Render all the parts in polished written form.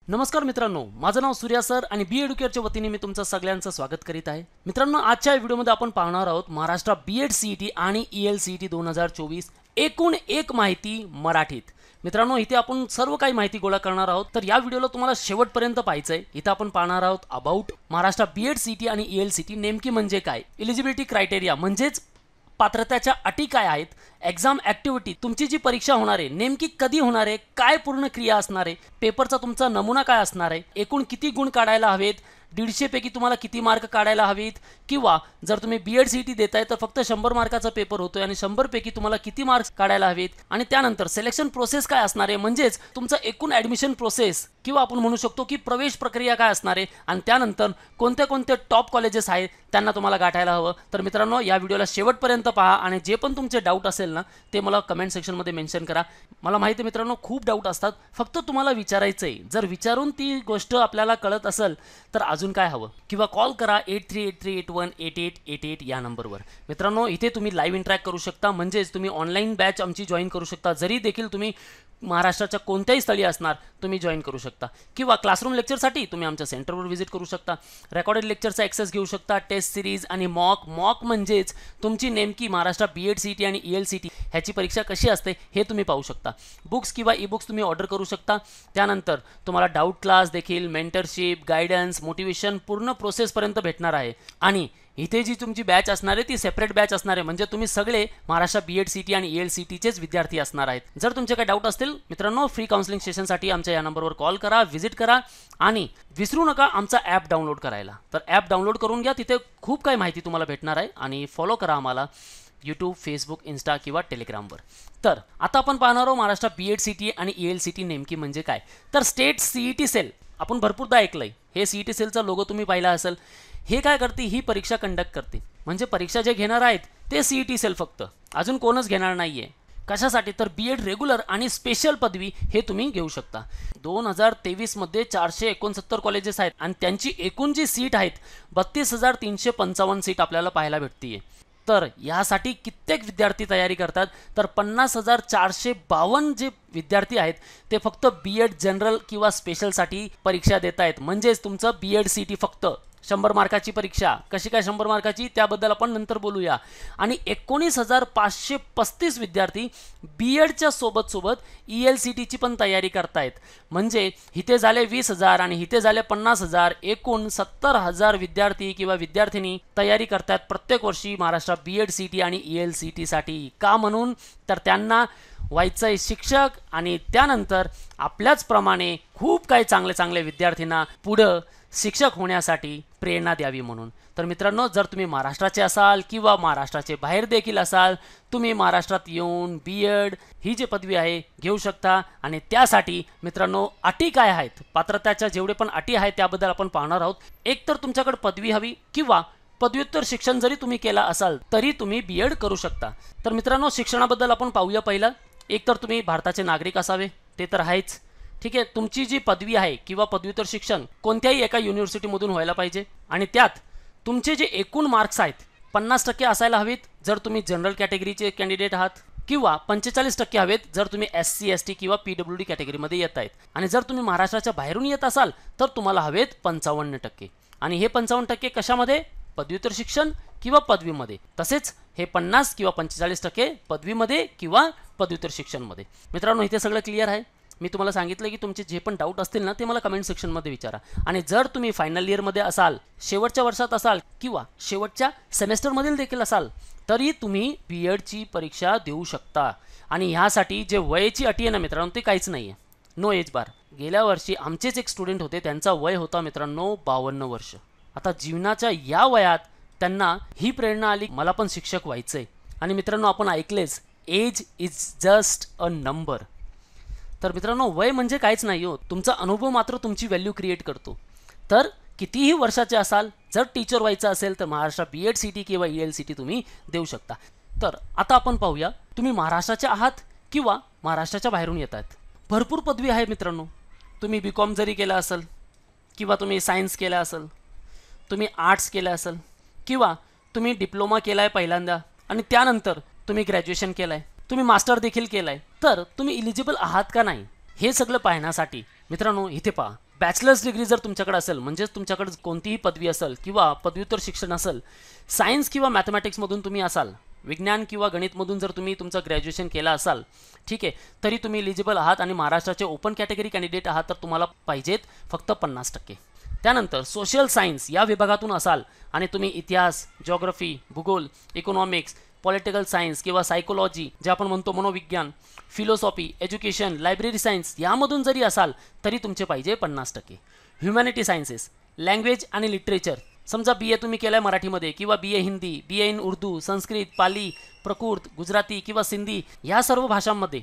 नमस्कार मित्रांनो, माझं नाव सूर्या सर आणि बी एडुकेअरच्या वतीने मी तुमचं सगळ्यांचं स्वागत करीत आहे। मित्रांनो, आजच्या व्हिडिओमध्ये आपण पाहणार आहोत महाराष्ट्र बीएड सीईटी आणि ईएल सीईटी 2024 एकूण एक माहिती मराठीत। मित्रांनो, इथे आपण सर्व काही माहिती गोळा करणार आहोत, तर या व्हिडिओला तुम्हाला शेवटपर्यंत पाहायचंय। इथे आपण पाहणार आहोत अबाउट महाराष्ट्र बीएड सीईटी आणि ईएल सीईटी नेमकी म्हणजे काय, एलिजिबिलिटी क्रायटेरिया म्हणजेच पात्रतेच्या अटी काय आहेत, एक्झाम ॲक्टिव्हिटी तुमची जी परीक्षा होणार आहे नेमकी कधी होणार आहे, काय पूर्ण क्रिया असणार आहे, पेपरचा तुमचा नमुना काय असणार आहे, एकूण किती गुण काढायला हवेत, 150 पैकी तुम्हाला किती मार्क काढायला हवेत, किंवा जर तुम्ही बीएड सीईटी देताय तर फक्त 100 मार्काचा पेपर होतोय आणि 100 पैकी तुम्हाला किती मार्क्स काढायला हवेत, आणि त्यानंतर सिलेक्शन प्रोसेस काय असणार आहे म्हणजेच तुमचं एकूण ॲडमिशन प्रोसेस किंवा आपण म्हणू शकतो की प्रवेश प्रक्रिया काय असणार आहे, आणि त्यानंतर कोणते कोणते टॉप कॉलेजेस आहेत त्यांना तुम्हाला गाठायला हवं। तर मित्रांनो, या व्हिडिओला शेवटपर्यंत पहा आणि जे पण तुमचे डाऊट असेल ना ते मला कमेंट सेक्शनमध्ये मेन्शन करा। मला माहिती आहे मित्रांनो, खूप डाऊट असतात, फक्त तुम्हाला विचारायचं आहे, जर विचारून ती गोष्ट आपल्याला कळत असेल तर अजून काय हवं, किंवा कॉल करा 8383818888 या नंबरवर। मित्रांनो, इथे तुम्ही लाईव्ह इंटरॅक्ट करू शकता, म्हणजेच तुम्ही ऑनलाईन बॅच आमची जॉईन करू शकता, जरी देखील तुम्ही महाराष्ट्राच्या कोणत्याही स्थळी असणार तुम्ही जॉईन करू शकता, किंवा क्लासरूम लेक्चरसाठी तुम्ही आमच्या सेंटरवर व्हिजिट करू शकता, रेकॉर्डेड लेक्चरचा ॲक्सेस घेऊ शकता, टेस्ट सिरीज आणि मॉक म्हणजेच तुमची नेमकी महाराष्ट्र बीएड सीईटी आणि ईएल सीईटी ह्याची परीक्षा कशी असते हे तुम्ही पाहू शकता। बुक्स किंवा ई बुक्स तुम्ही ऑर्डर करू शकता। त्यानंतर तुम्हाला डाऊट क्लास देखील, मेंटरशिप, गायडन्स, मोटिवेशन पूर्ण प्रोसेसपर्यंत भेटणार आहे। आणि इथे जी तुमची बॅच असणार आहे ती सेपरेट बॅच असणार आहे, म्हणजे तुम्ही सगळे महाराष्ट्र बीएड सीईटी आणि ईएल सीईटीचेच विद्यार्थी असणार आहेत। जर तुमचे काही डाऊट असतील मित्रांनो, फ्री काउन्सिलिंग सेशनसाठी आमच्या या नंबरवर कॉल करा, व्हिजिट करा, आणि विसरू नका आमचा ॲप डाउनलोड करायला। तर ॲप डाउनलोड करून घ्या, तिथे खूप काही माहिती तुम्हाला भेटणार आहे, आणि फॉलो करा आम्हाला यूट्यूब, फेसबुक, इंस्टा किंवा टेलिग्रामवर। तर आता आपण पाहणार आहोत महाराष्ट्र बीएड सीईटी आणि ईएल सीईटी नेमकी म्हणजे काय। तर स्टेट सीईटी सेल आपण भरपूरदा ऐकलंय, हे सीईटी सेलचा लोगो तुम्ही पाहिला असेल। हे काय करते, ही परीक्षा कंडक्ट करते, म्हणजे परीक्षा जे घेणार आहेत ते सीईटी सेल, फक्त अजून कोणच घेणार नाहीये। कशासाठी, तर बीएड रेग्युलर आणि स्पेशल पदवी हे तुम्ही घेऊ शकता। 2023 मध्ये 469 कॉलेजेस आहेत आणि त्यांची एकूण जी सीट आहेत 32,355 सीट आपल्याला पाहायला भेटते। तर यासाठी कित्येक विद्यार्थी तयारी करतात, तर 50,452 जे विद्यार्थी आहेत ते फक्त बीएड जनरल किंवा स्पेशलसाठी परीक्षा देत आहेत, म्हणजेच तुमचं बीएड सीईटी फक्त 100 मार्काची परीक्षा। कशी काय 100 मार्काची त्याबद्दल आपण नंतर बोलूया। आणि 19,535 विद्यार्थी बीएडच्या सोबत ईएल सीईटीची पण तयारी करतायत, म्हणजे इथे झाले 20,000 आणि इथे झाले 50,000, एकूण 70,000 विद्यार्थी किंवा विद्यार्थिनी तयारी करतात प्रत्येक वर्षी महाराष्ट्र बीएड सीईटी आणि ईएल सीईटीसाठी। का म्हणून, तर त्यांना व्हायचंय शिक्षक, आणि त्यानंतर आपल्याच प्रमाणे खूप काही चांगले विद्यार्थ्यांना पुढं शिक्षक होण्यासाठी प्रेरणा द्यावी म्हणून। तर मित्रांनो, जर तुम्ही महाराष्ट्राचे असाल किंवा महाराष्ट्राचे बाहेर देखील असाल, तुम्ही महाराष्ट्रात येऊन बीएड ही जी पदवी आहे घेऊ शकता। आणि त्यासाठी मित्रांनो अटी काय आहेत, पात्रतेच्या जेवढे पण अटी आहेत त्याबद्दल आपण पाहणार आहोत। एक तर तुमच्याकडे पदवी हवी, किंवा पदव्युत्तर शिक्षण जरी तुम्ही केला असाल तरी तुम्ही बीएड करू शकता। तर मित्रांनो, शिक्षणाबद्दल आपण पाहूया। पहिला, एक तर तुम्ही भारताचे नागरिक असावे, ते तर आहेच, ठीक आहे। तुमची जी पदवी आहे किंवा पदव्युत्तर शिक्षण कोणत्याही एका युनिव्हर्सिटीमधून व्हायला पाहिजे, आणि त्यात तुमचे जे एकूण मार्क्स आहेत 50% असायला हवेत जर तुम्ही जनरल कॅटेगरीचे कॅन्डिडेट आहात, किंवा 45% हवेत जर तुम्ही SC ST किंवा PWD कॅटेगरीमध्ये येत आहेत, आणि जर तुम्ही महाराष्ट्राच्या बाहेरून येत असाल तर तुम्हाला हवेत 55%। आणि हे 55% कशामध्ये, पदव्युत्तर शिक्षण किंवा पदवीमध्ये, तसेच हे 50 किंवा 45% पदवीमध्ये किंवा पदव्युत्तर शिक्षणमध्ये। मित्रांनो, इथे सगळं क्लिअर आहे। मी तुम्हाला सांगितलं की तुमचे जे पण डाऊट असतील ना ते मला कमेंट सेक्शनमध्ये विचारा। आणि जर तुम्ही फायनल इयरमध्ये असाल, शेवटच्या वर्षात असाल, किंवा शेवटच्या सेमेस्टरमधील देखील असाल, तरी तुम्ही बीएडची परीक्षा देऊ शकता। आणि ह्यासाठी जे वयाची अटी आहे ना मित्रांनो, ते काहीच नाही आहे, नो एज बार। गेल्या वर्षी आमचेच एक स्टुडंट होते, त्यांचा वय होता मित्रांनो 52 वर्ष। आता जीवनाच्या या वयात त्यांना ही प्रेरणा आली, मला पण शिक्षक व्हायचंय। आणि मित्रांनो, आपण ऐकलेच, age is just a number. तर मित्रांनो, वय म्हणजे काहीच नाही हो, तुमचा अनुभव मात्र तुमची व्हॅल्यू क्रिएट करतो। तर कितीही वर्षाचे असाल, जर टीचर व्हायचं असेल तर महाराष्ट्र बीएड सीईटी किंवा ईएल सीईटी तुम्ही देऊ शकता। तर आता आपण पाहूया, तुम्ही महाराष्ट्राचे आहात किंवा महाराष्ट्राच्या बाहेरून येत आहेत, भरपूर पदवी आहे मित्रांनो। तुम्ही BCom जरी केला असेल, किंवा तुम्ही सायन्स केला असेल, तुम्ही आर्ट्स केलं असेल, किंवा तुम्ही डिप्लोमा केला आहे पहिल्यांदा आणि त्यानंतर तुम्ही ग्रॅज्युएशन केलं आहे, तुम्ही मास्टर देखील केलं आहे, तर तुम्ही इलिजिबल आहात का नाही हे सगळं पाहण्यासाठी मित्रांनो इथे पहा, बॅचलर्स डिग्री जर तुमच्याकडे असेल, म्हणजेच तुमच्याकडे कोणतीही पदवी असेल किंवा पदव्युत्तर शिक्षण असेल, सायन्स किंवा मॅथमॅटिक्समधून तुम्ही असाल, विज्ञान किंवा गणितमधून जर तुम्ही तुमचं ग्रॅज्युएशन केलं असाल, ठीक आहे, तरी तुम्ही एलिजिबल आहात आणि महाराष्ट्राचे ओपन कॅटेगरी कॅन्डिडेट आहात, तर तुम्हाला पाहिजेत फक्त 50%. त्यानंतर सोशल सायन्स या विभागातून असाल आणि तुम्ही इतिहास, जिओग्राफी, भूगोल, इकॉनॉमिक्स, पॉलिटिकल सायन्स किंवा सायकोलॉजी जे आपण म्हणतो मनोविज्ञान, फिलॉसॉफी, एज्युकेशन, लायब्ररी सायन्स यामधून जरी असाल तरी तुमचे पाहिजे 50%. ह्युमॅनिटी सायन्सेस, लँग्वेज आणि लिटरेचर, समजा BA तुम्ही केलं आहे मराठीमध्ये किंवा BA Hindi, BA in Urdu, Sanskrit, Pali, प्रकृत, गुजराती किंवा सिंधी या सर्व भाषांमध्ये,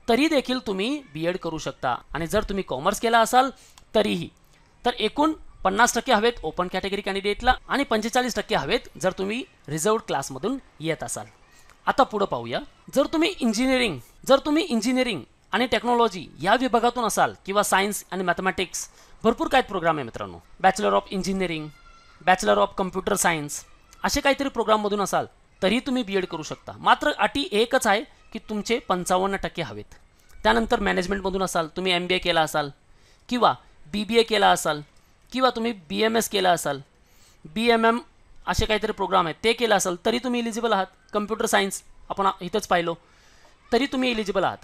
तरी देखील तुम्ही BEd करू शकता. आणि जर तुम्ही कॉमर्स केला असाल तरीही. तर एकूण 50% हवेत ओपन कॅटेगरी कॅन्डिडेटला आणि 45% हवेत जर तुम्ही रिझर्व्ड क्लासमधून येत असाल. आता पुढे पाहूया. जर तुम्ही इंजिनिअरिंग आणि टेक्नॉलॉजी या विभागातून असाल किंवा सायन्स आणि मॅथमॅटिक्स, भरपूर काही प्रोग्राम आहे मित्रांनो. Bachelor of engineering, bachelor of computer science असे काहीतरी प्रोग्राममधून असाल तरी तुम्ही BEd करू शकता. मात्र अटी एकच आहे की तुमचे 55% हवेत. त्यानंतर मॅनेजमेंटमधून असाल, तुम्ही MBA केला असाल किंवा BBA केला असाल किंवा तुम्ही BMS केला असाल, BMM असे काहीतरी प्रोग्राम आहेत ते केलं असाल तरी तुम्ही एलिजिबल आहात. कम्प्युटर सायन्स आपण इथंच पाहिलो तरी तुम्ही एलिजिबल आहात.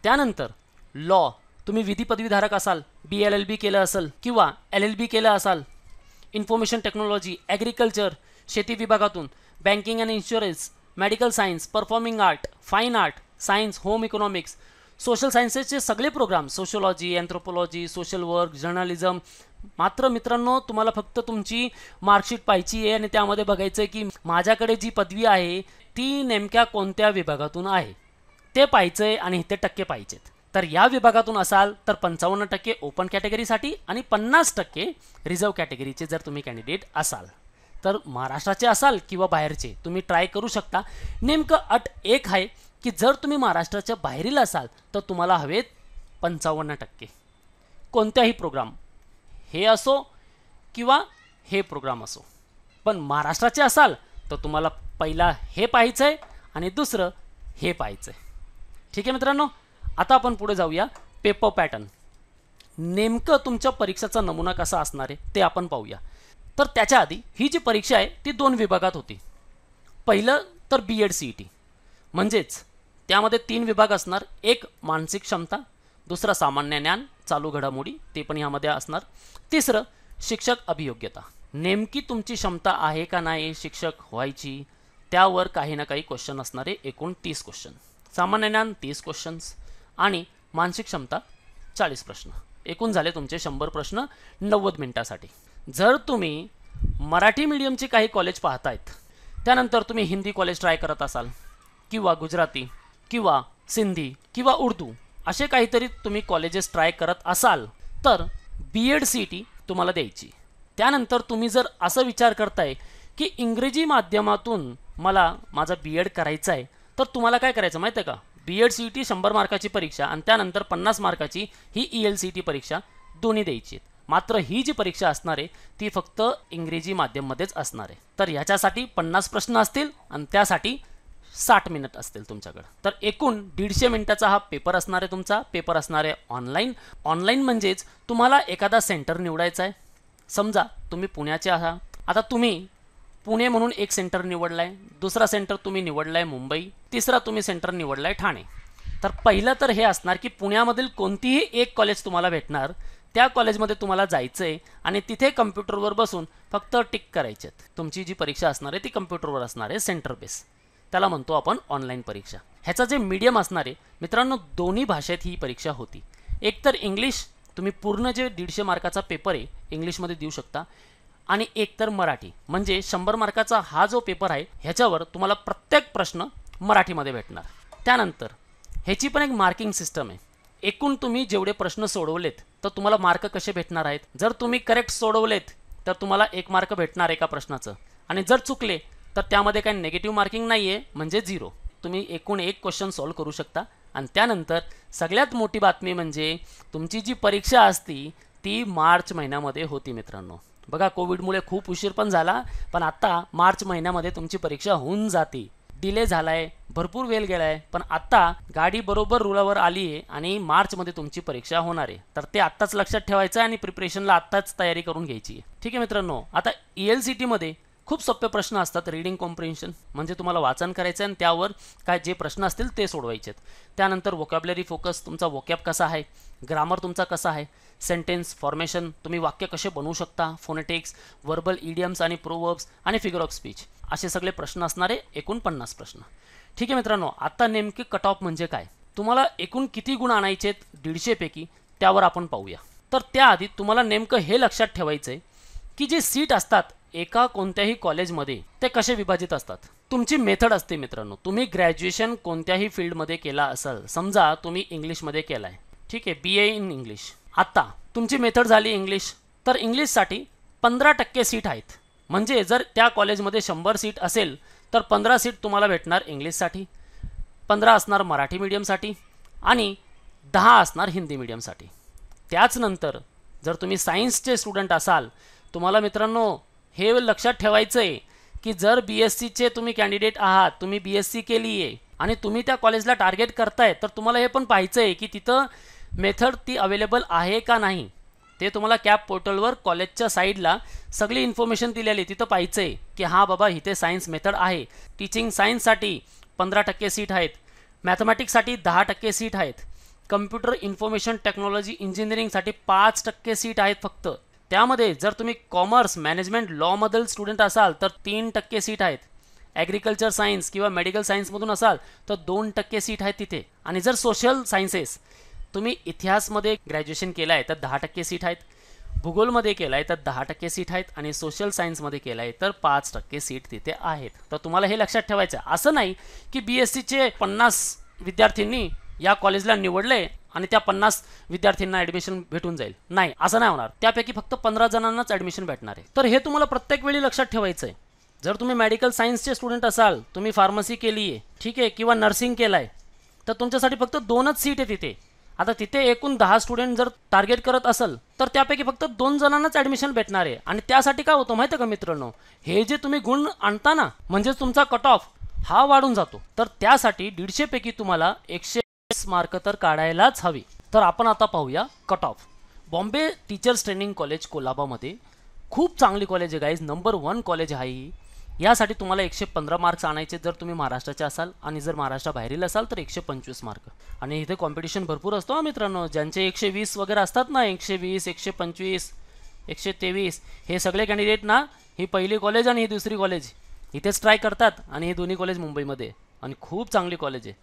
त्यानंतर लॉ, तुम्ही विधी पदवीधारक असाल, BLLB केलं असेल किंवा LLB केलं असाल, इन्फॉर्मेशन टेक्नॉलॉजी, ॲग्रिकल्चर, शेती विभागातून, banking and insurance, medical science, performing art, fine art, science, home economics, social सायन्सेसचे सगळे program, sociology, anthropology, social work, journalism. मात्र मित्रांनो तुम्हाला फक्त तुमची मार्कशीट पाहिजे आहे आणि त्यामध्ये बघायचं आहे की माझ्याकडे जी पदवी आहे ती नेमक्या कोणत्या विभागातून आहे ते पाहायचं आहे आणि ते टक्के पाहिजेत. तर या विभागातून असाल तर 55% ओपन कॅटेगरीसाठी आणि 50% रिझर्व कॅटेगरीचे जर तुम्ही कॅन्डिडेट असाल. तर महाराष्ट्राचे असाल किंवा बाहेरचे तुम्ही ट्राय करू शकता. नेमकं अट एक आहे की जर तुम्ही महाराष्ट्राच्या बाहेरील असाल तर तुम्हाला हवेत 55%. कोणत्याही प्रोग्राम, हे असो किंवा हे प्रोग्राम असो, पण महाराष्ट्राचे असाल तर तुम्हाला पहिला हे पाहायचं आहे आणि दुसरं हे पाहायचं आहे. ठीक आहे मित्रांनो. आता आपण पुढे जाऊया. पेपर पॅटर्न, नेमकं तुमच्या परीक्षेचा नमुना कसा असणार आहे ते आपण पाहूया. तर त्याच्या आधी ही जी परीक्षा आहे ती 2 विभागात होती. पहिलं तर BEd CET, म्हणजेच त्यामध्ये 3 विभाग असणार. एक मानसिक क्षमता, दुसरा सामान्य ज्ञान, चालू घडामोडी ते पण यामध्ये असणार, तिसरं शिक्षक अभियोग्यता. नेमकी तुमची क्षमता आहे का नाही शिक्षक व्हायची त्यावर काही ना काही क्वेश्चन असणारे. एकूण 30 क्वेश्चन, सामान्य ज्ञान 30 क्वेश्चन्स आणि मानसिक क्षमता 40 प्रश्न. एकूण झाले तुमचे 100 प्रश्न 90 मिनिटासाठी. जर तुम्ही मराठी मीडियमचे काही कॉलेज पाहतायत, त्यानंतर तुम्ही हिंदी कॉलेज ट्राय करत असाल किंवा गुजराती किंवा सिंधी किंवा उर्दू असे काहीतरी तुम्ही कॉलेजेस ट्राय करत असाल तर BEd CET तुम्हाला द्यायची. त्यानंतर तुम्ही जर असं विचार करताय की इंग्रजी माध्यमातून मला माझा BEd करायचं आहे तर तुम्हाला काय करायचं माहिती आहे का, BEd CET 100 मार्काची परीक्षा आणि त्यानंतर 50 मार्काची ही ELCT परीक्षा दोन्ही द्यायची. मात्र ही जी परीक्षा असणार आहे ती फक्त इंग्रजी माध्यममध्येच असणार आहे. तर ह्याच्यासाठी 50 प्रश्न असतील आणि त्यासाठी 60 मिनिट असतील तुमच्याकडे. तर एकूण 150 मिनिटाचा हा पेपर असणार आहे. तुमचा पेपर असणार आहे ऑनलाईन म्हणजेच तुम्हाला एखादा सेंटर निवडायचा आहे. समजा तुम्ही पुण्याचे आहात, आता तुम्ही पुणे म्हणून एक सेंटर निवडला आहे, दुसरा सेंटर तुम्ही निवडला आहे मुंबई, तिसरा तुम्ही सेंटर निवडला आहे ठाणे. तर पहिलं तर हे असणार की पुण्यामधील कोणतीही एक कॉलेज तुम्हाला भेटणार, त्या कॉलेजमध्ये तुम्हाला जायचं आहे आणि तिथे कम्प्युटरवर बसून फक्त टिक करायचे आहेत. तुमची जी परीक्षा असणार आहे ती कम्प्युटरवर असणार आहे, सेंटर बेस, त्याला म्हणतो आपण ऑनलाईन परीक्षा. ह्याचा जे मीडियम असणार आहे मित्रांनो, दोन्ही भाषेत ही परीक्षा होती. एक तर इंग्लिश, तुम्ही पूर्ण जे 150 मार्काचा पेपर आहे इंग्लिशमध्ये देऊ शकता, आणि एक तर मराठी, म्हणजे 100 मार्काचा हा जो पेपर आहे ह्याच्यावर तुम्हाला प्रत्येक प्रश्न मराठीमध्ये भेटणार. त्यानंतर ह्याची पण एक मार्किंग सिस्टम आहे. एकूण तुम्ही जेवढे प्रश्न सोडवलेत तर तुम्हाला मार्क कसे भेटणार आहेत. जर तुम्ही करेक्ट सोडवलेत तर तुम्हाला 1 मार्क भेटणार एका प्रश्नाचं, आणि जर चुकले तर त्यामध्ये काही नेगेटिव्ह मार्किंग नाही आहे, म्हणजे 0. तुम्ही एकूण 1 क्वेश्चन सॉल्व करू शकता. आणि त्यानंतर सगळ्यात मोठी बातमी म्हणजे तुमची जी परीक्षा असती ती मार्च महिन्यामध्ये होती मित्रांनो. बघा कोविडमुळे खूप उशीर पण झाला, पण आता मार्च महिन्यामध्ये तुमची परीक्षा होऊन जाते. डिले झालाय, भरपूर वेळ गेलाय, पण आता गाडी बरोबर रुळावर आली आहे आणि मार्चमध्ये तुमची परीक्षा होणार आहे. तर ते आत्ताच लक्षात ठेवायचं आणि प्रिपरेशनला आत्ताच तयारी करून घ्यायची आहे. ठीक आहे मित्रांनो. आता ELCT मध्ये खूप सोपे प्रश्न असतात. रीडिंग कॉम्प्रिहेन्शन म्हणजे तुम्हाला वाचन करायचं आणि त्यावर काय जे प्रश्न असतील ते सोडवायचे. त्यानंतर वोकॅब्युलरी फोकस, तुमचा वोकॅब कसा आहे, ग्रामर तुमचा कसा आहे, सेंटेन्स फॉर्मेशन, तुम्ही वाक्य कसे बनवू शकता, फोनेटिक्स, वर्बल इडियम्स आणि प्रोवर्ब्स आणि फिगर ऑफ स्पीच, असे सगळे प्रश्न असणारे एकूण 50 प्रश्न. ठीक आहे मित्रांनो. आता नेमके कट ऑफ म्हणजे काय, तुम्हाला एकूण किती गुण आणायचे 150 पैकी, त्यावर आपण पाहूया. तर त्याआधी तुम्हाला नेमकं हे लक्षात ठेवायचं आहे की जे सीट असतात एका कोणत्याही कॉलेजमध्ये ते कसे विभाजित असतात. तुमची मेथड असते मित्रांनो. तुम्ही ग्रॅज्युएशन कोणत्याही फील्डमध्ये केला असाल, समजा तुम्ही इंग्लिशमध्ये केला आहे, ठीक आहे, BA इन इंग्लिश. आता तुमची मेथड झाली इंग्लिश, तर इंग्लिशसाठी 15% सीट आहेत. म्हणजे जर त्या कॉलेजमध्ये 100 सीट असेल तर 15 सीट तुम्हाला भेटणार इंग्लिशसाठी, 15 असणार मराठी मीडियमसाठी आणि 10 असणार हिंदी मीडियमसाठी. त्याचनंतर जर तुम्ही सायन्सचे स्टुडंट असाल, तुम्हाला मित्रांनो हे लक्षात ठेवायचं आहे की जर BSCचे तुम्ही कॅन्डिडेट आहात, तुम्ही BSC केली आहे आणि तुम्ही त्या कॉलेजला टार्गेट करताय, तर तुम्हाला हे पण पाहायचं आहे की तिथं मेथड ती अवेलेबल आहे का नाही. ते तुम्हाला कॅप पोर्टलवर कॉलेजच्या साईडला सगळी इन्फॉर्मेशन दिलेली, तिथं पाहायचं आहे की हां बाबा इथे सायन्स मेथड आहे. टीचिंग सायन्ससाठी 15% सीट आहेत, मॅथमॅटिक्ससाठी 10% सीट आहेत, कम्प्युटर इन्फॉर्मेशन टेक्नॉलॉजी इंजिनिअरिंगसाठी 5% सीट आहेत फक्त. त्यामध्ये जर तुम्ही कॉमर्स, मॅनेजमेंट, लॉमधील स्टुडंट असाल तर 3% सीट आहेत. ॲग्रिकल्चर सायन्स किंवा मेडिकल सायन्समधून असाल तर 2% सीट आहेत तिथे. आणि जर सोशल सायन्सेस, तुम्ही इतिहासमध्ये ग्रॅज्युएशन केलं आहे तर 10% सीट आहेत, भूगोलमध्ये केलं आहे तर 10% सीट आहेत आणि सोशल सायन्समध्ये केलं आहे तर 5% सीट तिथे आहेत. तर तुम्हाला हे लक्षात ठेवायचं. असं नाही की BSCचे 50 विद्यार्थ्यांनी या कॉलेजला निवडले आणि त्या 50 विद्यार्थ्यांना ॲडमिशन भेटून जाईल. नाही, असं नाही होणार. त्यापैकी फक्त 15 जणांनाच ॲडमिशन भेटणार आहे. तर हे तुम्हाला प्रत्येक वेळी लक्षात ठेवायचं आहे. जर तुम्ही मेडिकल सायन्सचे स्टुडंट असाल, तुम्ही फार्मसी केली आहे, ठीक आहे, किंवा नर्सिंग केलं आहे, तर तुमच्यासाठी फक्त 2च सीट आहे तिथे. आता तिथे एकूण 10 स्टुडंट जर टार्गेट करत असेल तर त्यापैकी फक्त 2 जणांनाच ॲडमिशन भेटणार आहे. आणि त्यासाठी काय होतं माहिती आहे का मित्रांनो, हे जे तुम्ही गुण आणता ना, म्हणजेच तुमचा कट ऑफ हा वाढून जातो. तर त्यासाठी 150 पैकी तुम्हाला 120 मार्क तर काढायलाच हवी. तर आपण आता पाहूया cut off. Bombay teachers training college कोल्हाबामध्ये खूप चांगली कॉलेज आहे गाईज, नंबर 1 कॉलेज आहे ही. यासाठी तुम्हाला 115 मार्क्स आणायचे जर तुम्ही महाराष्ट्राचे असाल, आणि जर महाराष्ट्राबाहेरील असाल तर 125 मार्क. आणि इथे कॉम्पिटिशन भरपूर असतो मित्रांनो. ज्यांचे 120 वगैरे असतात ना, 120, 125, 123, हे सगळे कॅन्डिडेट ना ही पहिली कॉलेज आणि ही दुसरी कॉलेज इथेच ट्राय करतात. आणि हे दोन्ही कॉलेज मुंबईमध्ये आणि खूप चांगली कॉलेज आहे.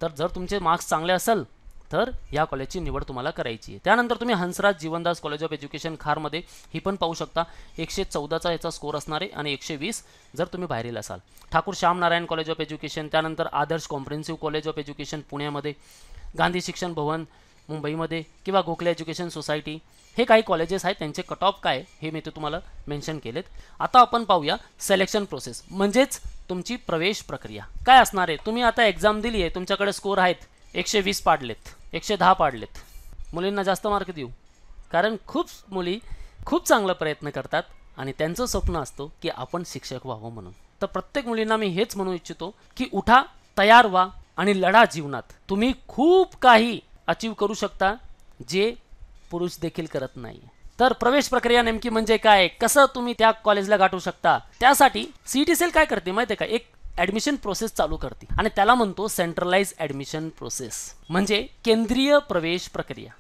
तर जर तुमचे मार्क्स चांगले असेल तर या कॉलेजची निवड तुम्हाला करायची आहे. त्यानंतर तुम्ही Hansraj Jivandas college of education खारमध्ये ही पण पाहू शकता. 114चा याचा स्कोर असणार आहे आणि 120 जर तुम्ही बाहेरील असाल. Thakur Shyam Narayan college of education, त्यानंतर आदर्श कॉम्प्रिहेन्सिव्ह कॉलेज ऑफ एज्युकेशन पुण्यामध्ये, गांधी शिक्षण भवन मुंबईमध्ये किंवा गोखले एज्युकेशन सोसायटी, हे काही कॉलेजेस आहेत. त्यांचे कट ऑफ काय हे मी ते तुम्हाला मेन्शन केलेत. आता आपण पाहूया सिलेक्शन प्रोसेस, म्हणजेच तुमची प्रवेश प्रक्रिया काय असणार आहे. तुम्ही आता एक्झाम दिली आहे, तुमच्याकडे स्कोर आहेत, 120 पाडलेत, 110 पाडलेत. मुलींना जास्त मार्क देऊ, कारण खूप मुली खूप चांगला प्रयत्न करतात आणि त्यांचं स्वप्न असतो की आपण शिक्षक व्हावं म्हणून. तर प्रत्येक मुलींना मी हेच म्हणू इच्छितो की उठा, तयार व्हा आणि लढा जीवनात. तुम्ही खूप काही अचीव करू शकता जे पुरुष देखील करत नाही. तर प्रवेश प्रक्रिया नेमकी म्हणजे काय, कसं तुम्ही त्या कॉलेजला गाठू शकता, त्यासाठी CET सेल काय करते माहिती आहे का, एक ॲडमिशन प्रोसेस चालू करते आणि त्याला म्हणतो सेंट्रलाइज ॲडमिशन प्रोसेस, म्हणजे केंद्रीय प्रवेश प्रक्रिया.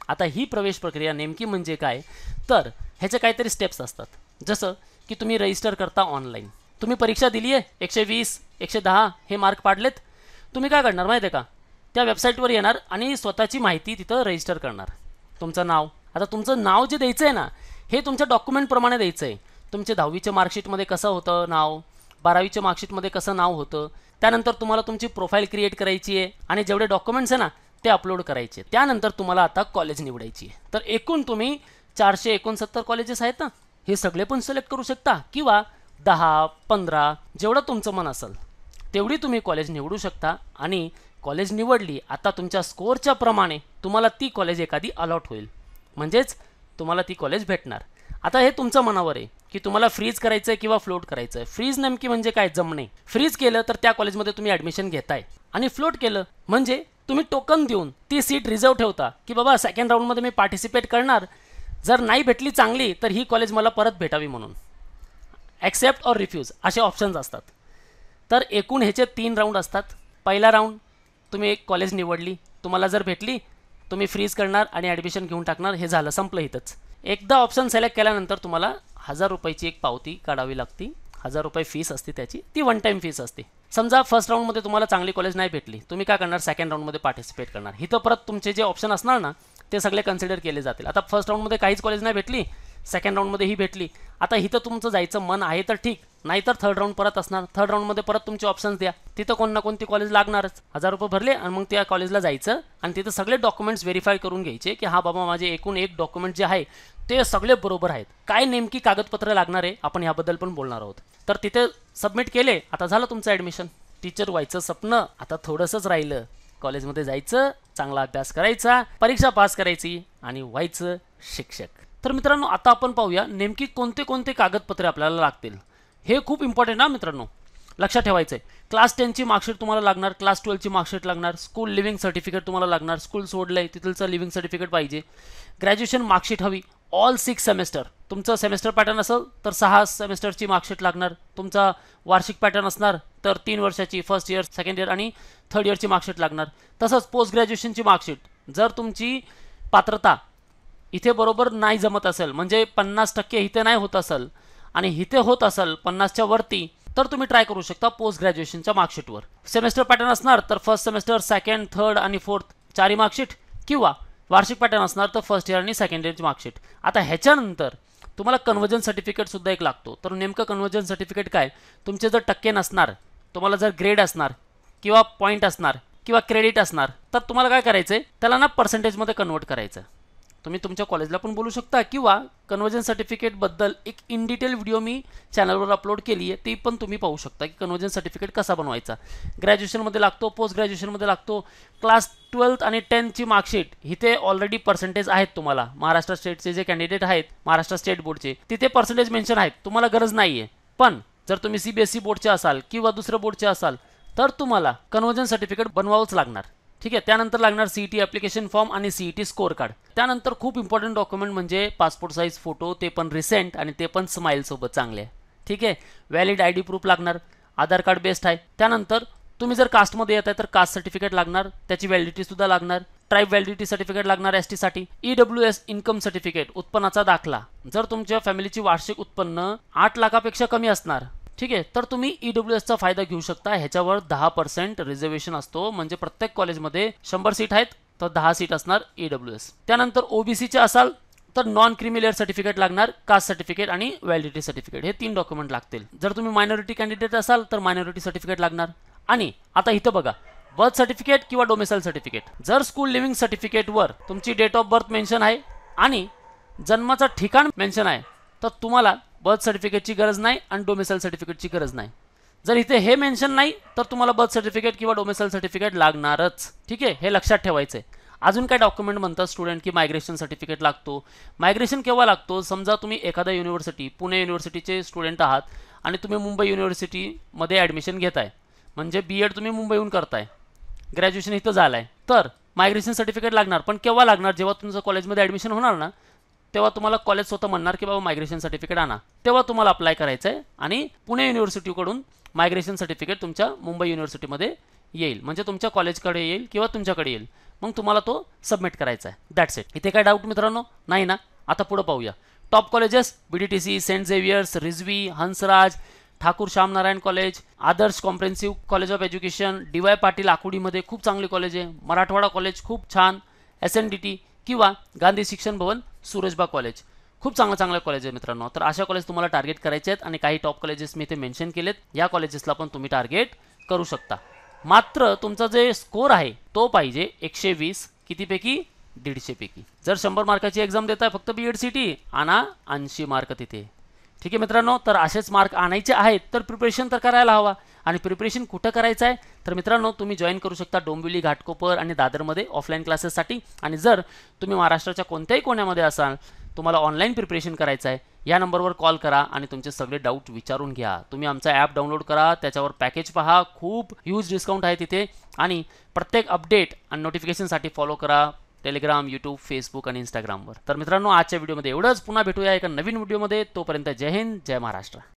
आता ही प्रवेश प्रक्रिया नेमकी म्हणजे काय, तर ह्याचे काहीतरी स्टेप्स असतात. जसं की तुम्ही रजिस्टर करता ऑनलाईन, तुम्ही परीक्षा दिली आहे, 120, 110 हे मार्क पाडलेत, तुम्ही काय करणार माहिती आहे का, त्या वेबसाईटवर येणार आणि स्वतःची माहिती तिथं रजिस्टर करणार. तुमचं नाव, आता तुमचं नाव जे द्यायचं आहे ना, हे तुमच्या डॉक्युमेंटप्रमाणे द्यायचं आहे. तुमचे 10वीच्या मार्कशीटमध्ये कसं होतं नाव, 12वीच्या मार्कशीटमध्ये कसं नाव होतं. त्यानंतर तुम्हाला तुमची प्रोफाईल क्रिएट करायची आहे आणि जेवढे डॉक्युमेंट्स आहे ना ते अपलोड करायचे. त्यानंतर तुम्हाला आता कॉलेज निवडायची आहे. तर एकूण तुम्ही 469 कॉलेजेस आहेत ना, हे सगळे पण सिलेक्ट करू शकता किंवा 10, 15 जेवढं तुमचं मन असेल तेवढी तुम्ही कॉलेज निवडू शकता. आणि कॉलेज निवडली, आता तुमच्या स्कोअरच्या प्रमाणे तुम्हाला ती कॉलेज एखादी अलॉट होईल, म्हणजेच तुम्हाला ती कॉलेज भेटणार. आता हे तुमचं मनावर आहे की तुम्हाला फ्रीज करायचं आहे किंवा फ्लोट करायचं आहे. फ्रीज नेमकी म्हणजे काय, जमणे. फ्रीज केलं तर त्या कॉलेजमध्ये तुम्ही ॲडमिशन घेताय, आणि फ्लोट केलं म्हणजे तुम्ही टोकन देऊन ती सीट रिझर्व ठेवता की बाबा सेकंड राऊंडमध्ये मी पार्टिसिपेट करणार, जर नाही भेटली चांगली तर ही कॉलेज मला परत भेटावी म्हणून. ॲक्सेप्ट ऑर रिफ्यूज असे ऑप्शन्स असतात. तर एकूण ह्याचे 3 राऊंड असतात. पहिला राऊंड तुम्ही एक कॉलेज निवडली, तुम्हाला जर भेटली तुम्ही फ्रीज करणार आणि ॲडमिशन घेऊन टाकणार, हे झालं, संपलं इथंच. एकदा ऑप्शन सिलेक्ट केल्यानंतर तुम्हाला 1000 रुपयाची एक पावती काढावी लागते. 1000 रुपये फीस असते त्याची, ती वन टाईम फीस असते. समजा फर्स्ट राऊंडमध्ये तुम्हाला चांगली कॉलेज नाही भेटली, तुम्ही काय करणार, सेकंड राऊंडमध्ये पार्टिसिपेट करणार. इथं परत तुमचे जे ऑप्शन असणार ना ते सगळे कन्सिडर केले जातील. आता फर्स्ट राऊंडमध्ये काहीच कॉलेज नाही भेटली, सेकंड राऊंडमध्ये ही भेटली. आता इथं तुमचं जायचं मन आहे तर ठीक, नाहीतर थर्ड राऊंड परत असणार. थर्ड राऊंडमध्ये परत तुमचे ऑप्शन्स द्या, तिथं कोण ना कोणती कॉलेज लागणारच. 1000 रुपये भरले आणि मग त्या कॉलेजला जायचं आणि तिथं सगळे डॉक्युमेंट्स व्हेरीफाय करून घ्यायचे की हा बाबा माझे एकूण एक डॉक्युमेंट जे आहे ते सगळे बरोबर आहेत. काय नेमकी कागदपत्र लागणार आहे आपण याबद्दल पण बोलणार आहोत. तर तिथे सबमिट केले, आता झालं तुमचं ॲडमिशन. टीचर व्हायचं स्वप्न आता थोडंसंच राहिलं. कॉलेजमध्ये जायचं, चांगला अभ्यास करायचा, परीक्षा पास करायची आणि व्हायचं शिक्षक. तर मित्रांनो आता आपण पाहूया नेमकी कोणते कोणते कागदपत्रे आपल्याला लागतील. हे खूप इम्पॉर्टंट ना मित्रांनो, लक्षात ठेवायचं आहे. क्लास 10ची मार्कशीट तुम्हाला लागणार, क्लास 12ची मार्कशीट लागणार, स्कूल लिव्हिंग सर्टिफिकेट तुम्हाला लागणार, स्कूल सोडलंय तिथलचं लिव्हिंग सर्टिफिकेट पाहिजे, ग्रॅज्युएशन मार्कशीट हवी, ऑल 6 सेमेस्टर. तुमचं सेमेस्टर पॅटर्न असेल तर 6 सेमेस्टरची मार्कशीट लागणार. तुमचा वार्षिक पॅटर्न असणार तर 3 वर्षाची, फर्स्ट इयर, सेकंड इयर आणि थर्ड इयरची मार्कशीट लागणार. तसंच पोस्ट ग्रॅज्युएशनची मार्कशीट. जर तुमची पात्रता इथे बरोबर नाही जमत असेल, म्हणजे 50% इथे नाही होत असेल आणि इथे होत असेल 50च्या वरती, तर तुम्ही ट्राय करू शकता पोस्ट ग्रॅज्युएशनच्या मार्कशीटवर. सेमेस्टर पॅटर्न असणार तर फर्स्ट सेमेस्टर, सेकंड, थर्ड आणि फोर्थ 4ही मार्कशीट, किंवा वार्षिक पॅटर्न असणार तर फर्स्ट इयर आणि सेकंड इयरची मार्कशीट. आता ह्याच्यानंतर तुम्हाला कन्वर्जन सर्टिफिकेट सुद्धा एक लागतो. तर नेमकं कन्वर्जन सर्टिफिकेट काय, तुमचे जर टक्के नसणार, तुम्हाला जर ग्रेड असणार किंवा पॉईंट असणार किंवा क्रेडिट असणार, तर तुम्हाला काय करायचं आहे, त्याला ना पर्सेंटेजमध्ये कन्वर्ट करायचं. तुम्ही तुमच्या कॉलेजला पण बोलू शकता किंवा कन्वर्जन सर्टिफिकेटबद्दल एक इन डिटेल व्हिडिओ मी चॅनलवर अपलोड केली आहे, ती पण तुम्ही पाहू शकता की कन्वर्जन सर्टिफिकेट कसा बनवायचा. ग्रॅज्युएशनमध्ये लागतो, पोस्ट ग्रॅज्युएशनमध्ये लागतो. क्लास 12 आणि 10ची मार्कशीट इथे ऑलरेडी पर्सेंटेज आहेत तुम्हाला. महाराष्ट्र स्टेटचे जे कॅन्डिडेट आहेत महाराष्ट्र स्टेट बोर्डचे, तिथे पर्सेंटेज मेन्शन आहेत, तुम्हाला गरज नाही आहे. पण जर तुम्ही CBSE बोर्डचे असाल किंवा दुसऱ्या बोर्डचे असाल तर तुम्हाला कन्वर्जन सर्टिफिकेट बनवावंच लागणार. ठीक आहे. त्यानंतर लागणार CET ॲप्लिकेशन फॉर्म आणि CET स्कोअर कार्ड. त्यानंतर खूप इम्पॉर्टंट डॉक्युमेंट म्हणजे पासपोर्ट साईज फोटो, ते पण रिसेंट आणि ते पण स्माईलसोबत चांगले. ठीक आहे. व्हॅलिड ID प्रूफ लागणार, आधार कार्ड बेस्ट आहे. त्यानंतर तुम्ही जर कास्टमध्ये येत आहे तर कास्ट सर्टिफिकेट लागणार, त्याची व्हॅलिडिटी सुद्धा लागणार. ट्राईब व्हॅलिडिटी सर्टिफिकेट लागणार ST साठी. EWS इन्कम सर्टिफिकेट, उत्पन्नाचा दाखला. जर तुमच्या फॅमिलीची वार्षिक उत्पन्न 8 लाखापेक्षा कमी असणार, ठीक आहे, तर तुम्ही EWSचा फायदा घेऊ शकता. ह्याच्यावर 10% रिझर्वेशन असतो, म्हणजे प्रत्येक कॉलेजमध्ये 100 सीट आहेत तर 10 सीट असणार EWS. त्यानंतर OBCचे असाल तर नॉन क्रिमिलेअर सर्टिफिकेट लागणार, कास्ट सर्टिफिकेट आणि व्हॅलिडिटी सर्टिफिकेट, हे 3 डॉक्युमेंट लागतील. जर तुम्ही मायनॉरिटी कॅन्डिडेट असाल तर मायनॉरिटी सर्टिफिकेट लागणार. आणि आता इथं बघा, बर्थ सर्टिफिकेट किंवा डोमिसाइल सर्टिफिकेट. जर स्कूल लिव्हिंग सर्टिफिकेटवर तुमची डेट ऑफ बर्थ मेन्शन आहे आणि जन्माचं ठिकाण मेन्शन आहे तर तुम्हाला बर्थ सर्टिफिकेटची गरज नाही आणि डोमिसाइल सर्टिफिकेटची गरज नाही. जर इथे हे मेन्शन नाही तर तुम्हाला बर्थ सर्टिफिकेट किंवा डोमिसाइल सर्टिफिकेट लागणारच. ठीक आहे, हे लक्षात ठेवायचं आहे. अजून काय डॉक्युमेंट म्हणतात स्टुडंट की मायग्रेशन सर्टिफिकेट लागतो. मायग्रेशन केव्हा लागतो, समजा तुम्ही एखाद्या युनिव्हर्सिटी, पुणे युनिव्हर्सिटीचे स्टुडंट आहात आणि तुम्ही मुंबई युनिव्हर्सिटीमध्ये ॲडमिशन घेताय, म्हणजे B.Ed तुम्ही मुंबईहून करताय, ग्रॅज्युएशन इथं झालं आहे, तर मायग्रेशन सर्टिफिकेट लागणार. पण केव्हा लागणार, जेव्हा तुमचं कॉलेजमध्ये ॲडमिशन होणार ना तेव्हा तुम्हाला कॉलेज स्वतः म्हणणार की बाबा मायग्रेशन सर्टिफिकेट आणा, तेव्हा तुम्हाला अप्लाय करायचं आहे आणि पुणे युनिव्हर्सिटीकडून मायग्रेशन सर्टिफिकेट तुमच्या मुंबई युनिव्हर्सिटीमध्ये येईल, म्हणजे तुमच्या कॉलेजकडे येईल किंवा तुमच्याकडे येईल. मग तुम्हाला तो सबमिट करायचा आहे. That's it. इथे काय डाऊट मित्रांनो नाही ना. आता पुढे पाहूया. Top colleges: BDTC, saint Xavier's, Rizvi, Hansraj, Thakur Shyamnarayan college, Adarsh comprehensive college of education, DY Patil आकुडीमध्ये खूप चांगली कॉलेज आहे, मराठवाडा कॉलेज खूप छान, SNDT किंवा गांधी शिक्षण भवन सूरजबाग कॉलेज, खूप चांगलं कॉलेज आहे मित्रांनो. तर अशा कॉलेज तुम्हाला टार्गेट करायचे आहेत आणि काही टॉप कॉलेजेस मी इथे मेन्शन केलेत. या कॉलेजेसला पण तुम्ही टार्गेट करू शकता. मात्र तुमचा जे स्कोर आहे तो पाहिजे 120 कितीपैकी, 150 पैकी. जर 100 मार्काची एक्झाम देताय फक्त B.Ed CET, आणा 80 मार्क तिथे. ठीक आहे मित्रांनो. तर असेच मार्क आणायचे आहेत तर प्रिपरेशन तर करायला हवा. आणि प्रिपरेशन कुठं करायचं आहे, तर मित्रांनो, तुम्ही जॉईन करू शकता डोंबिवली, घाटकोपर आणि दादरमध्ये ऑफलाईन क्लासेससाठी. आणि जर तुम्ही महाराष्ट्राच्या कोणत्याही कोण्यामध्ये असाल, तुम्हाला ऑनलाईन प्रिपरेशन करायचं आहे, या नंबरवर कॉल करा आणि तुमचे सगळे डाऊट विचारून घ्या. तुम्ही आमचा ॲप डाउनलोड करा, त्याच्यावर पॅकेज पहा, खूप ह्यूज डिस्काउंट आहे तिथे. आणि प्रत्येक अपडेट आणि नोटिफिकेशनसाठी फॉलो करा टेलिग्राम, यूट्यूब, फेसबुक आणि इंस्टाग्रामवर. तर मित्रांनो, आजच्या व्हिडिओमध्ये एवढंच. पुन्हा भेटूया एका नवीन व्हिडिओमध्ये. तोपर्यंत जय हिंद, जय महाराष्ट्र.